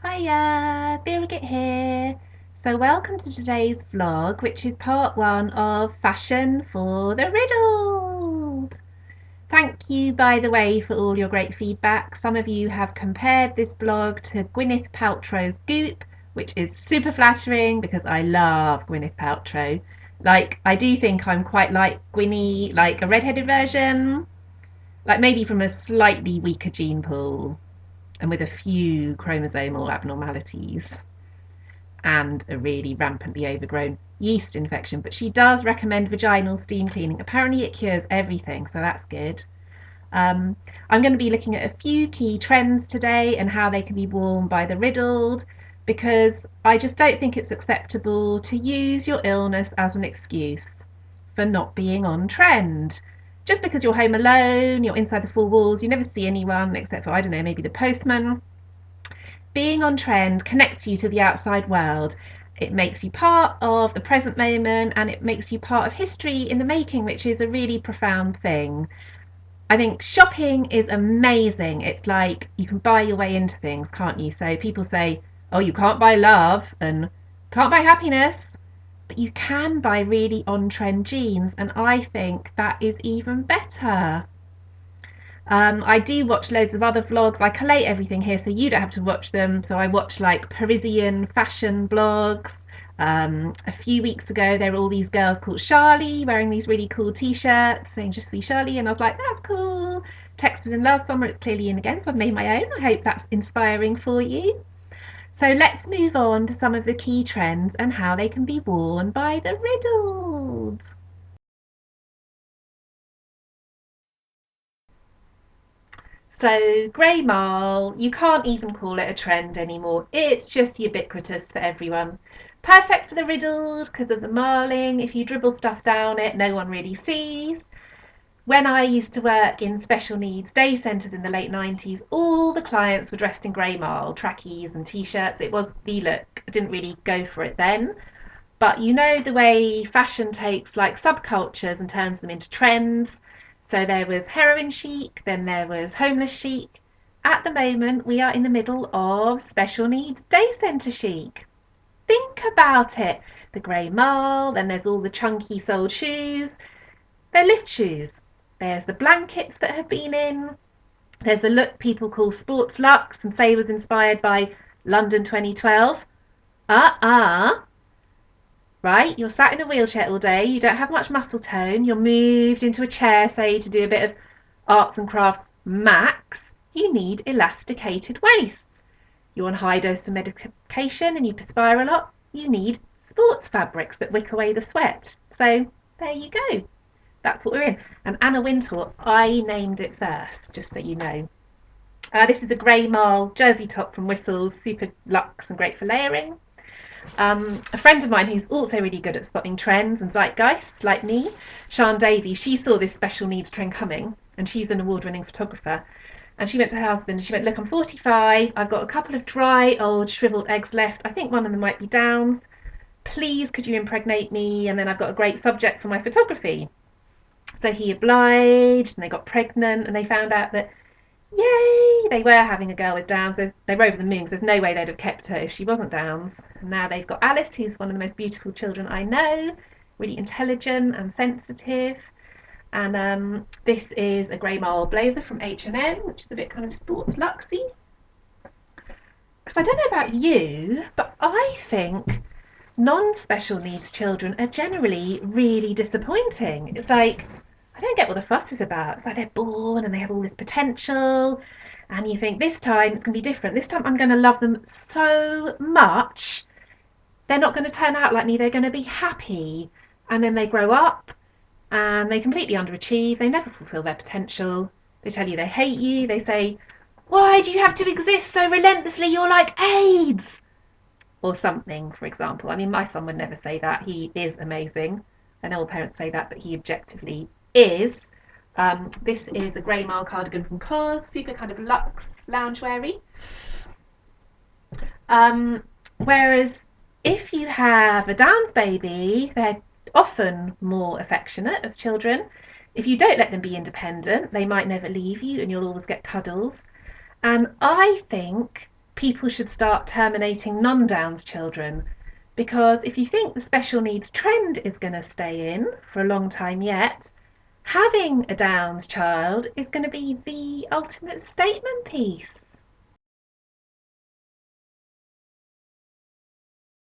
Hiya, Birgit here. So welcome to today's vlog, which is part one of Fashion for the Riddled. Thank you, by the way, for all your great feedback. Some of you have compared this blog to Gwyneth Paltrow's Goop, which is super flattering because I love Gwyneth Paltrow. Like, I do think I'm quite like Gwynny, like a redheaded version, like maybe from a slightly weaker gene pool and with a few chromosomal abnormalities and a really rampantly overgrown yeast infection. But she does recommend vaginal steam cleaning. Apparently, it cures everything, so that's good. Um, I'm going to be looking at a few key trends today and how they can be worn by the riddled, because I just don't think it's acceptable to use your illness as an excuse for not being on trend. Just because you're home alone, you're inside the four walls, you never see anyone except for, I don't know, maybe the postman. Being on trend connects you to the outside world. It makes you part of the present moment and it makes you part of history in the making, which is a really profound thing. I think shopping is amazing. It's like you can buy your way into things, can't you? So people say, oh, you can't buy love and can't buy happiness, but you can buy really on trend jeans. And I think that is even better. I do watch loads of other vlogs. I collate everything here so you don't have to watch them. So I watch like Parisian fashion blogs. A few weeks ago, there were all these girls called Charlie wearing these really cool t-shirts saying "Je suis Charlie," and I was like, "That's cool." Text was in last summer. It's clearly in again, so I've made my own. I hope that's inspiring for you. So let's move on to some of the key trends and how they can be worn by the riddled. So grey marl, you can't even call it a trend anymore. It's just ubiquitous for everyone. Perfect for the riddled because of the marling. If you dribble stuff down it, no one really sees. When I used to work in special needs day centres in the late 90s, all the clients were dressed in grey marl, trackies and t-shirts. It was the look. I didn't really go for it then. But you know the way fashion takes like subcultures and turns them into trends. So there was heroin chic, then there was homeless chic. At the moment, we are in the middle of special needs day centre chic. Think about it. The grey marl, then there's all the chunky soled shoes. They're lift shoes. There's the blankets that have been in. There's the look people call sports luxe and say was inspired by London 2012. Uh-uh. Right? You're sat in a wheelchair all day, you don't have much muscle tone, you're moved into a chair, say, to do a bit of arts and crafts max, you need elasticated waists. You're on high dose of medication and you perspire a lot, you need sports fabrics that wick away the sweat. So there you go. That's what we're in. And Anna Wintour, I named it first, just so you know. This is a grey marl jersey top from Whistles, super luxe and great for layering. A friend of mine who's also really good at spotting trends and zeitgeists, like me, Sian Davey, she saw this special needs trend coming, and she's an award-winning photographer. And she went to her husband and she went, "Look, I'm 45. I've got a couple of dry, old, shriveled eggs left. I think one of them might be Downs. Please, could you impregnate me? And then I've got a great subject for my photography." So he obliged, and they got pregnant, and they found out that yay, they were having a girl with Downs. They were over the moon because there's no way they'd have kept her if she wasn't Downs. And now they've got Alice, who's one of the most beautiful children I know, really intelligent and sensitive. And this is a grey marl blazer from H&M, which is a bit kind of sports luxy. Because I don't know about you, but I think non-special needs children are generally really disappointing. It's like, I don't get what the fuss is about. It's like they're born and they have all this potential, and you think this time it's going to be different. This time I'm going to love them so much. They're not going to turn out like me. They're going to be happy. And then they grow up and they completely underachieve. They never fulfill their potential. They tell you they hate you. They say, "Why do you have to exist so relentlessly? You're like AIDS." Or something, for example. I mean, my son would never say that. He is amazing. I know all parents say that, but he objectively is. This is a grey marl cardigan from COS, super kind of luxe loungeweary. Whereas if you have a Downs baby, they're often more affectionate as children. If you don't let them be independent, they might never leave you and you'll always get cuddles. And I think people should start terminating non-Downs children, because if you think the special needs trend is going to stay in for a long time yet, having a Downs child is going to be the ultimate statement piece.